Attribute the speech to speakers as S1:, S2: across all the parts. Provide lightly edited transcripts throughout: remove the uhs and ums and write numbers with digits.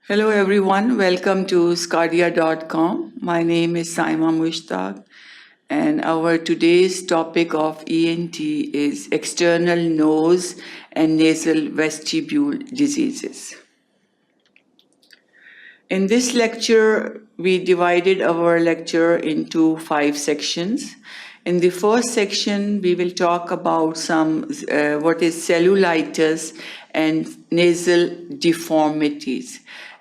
S1: Hello everyone, welcome to sqadia.com. My name is Saima Mushtaq and our today's topic of ENT is external nose and nasal vestibule diseases. In this lecture, we divided our lecture into 5 sections. In the first section, we will talk about what is cellulitis and nasal deformities.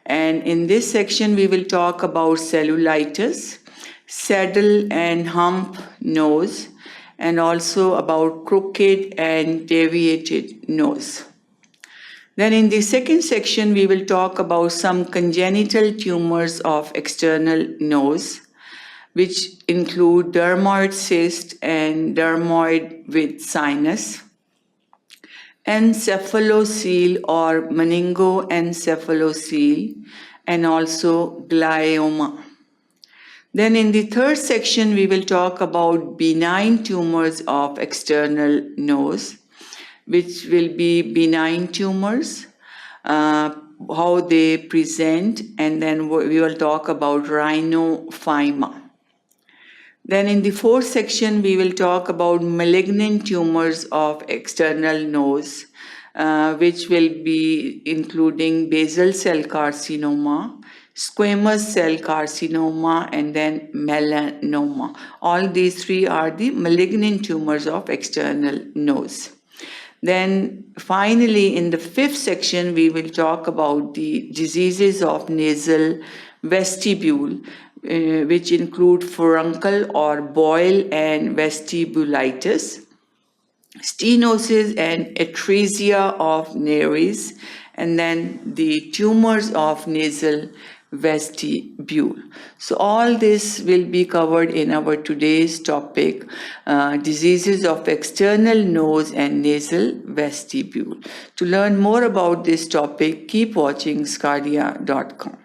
S1: And in this section, we will talk about cellulitis, saddle and hump nose, and also about crooked and deviated nose. Then in the second section, we will talk about some congenital tumors of external nose, which include dermoid cyst and dermoid with sinus, encephalocele or meningoencephalocele, and also glioma. Then in the third section, we will talk about benign tumors of external nose, which will be benign tumors, how they present, and then we will talk about rhinophyma. Then in the fourth section, we will talk about malignant tumors of external nose, which will be including basal cell carcinoma, squamous cell carcinoma, and then melanoma. All these three are the malignant tumors of external nose. Then finally, in the fifth section, we will talk about the diseases of nasal vestibule, which include furuncle or boil and vestibulitis, stenosis and atresia of nares, and then the tumors of nasal vestibule. So all this will be covered in our today's topic, diseases of external nose and nasal vestibule. To learn more about this topic, keep watching sqadia.com.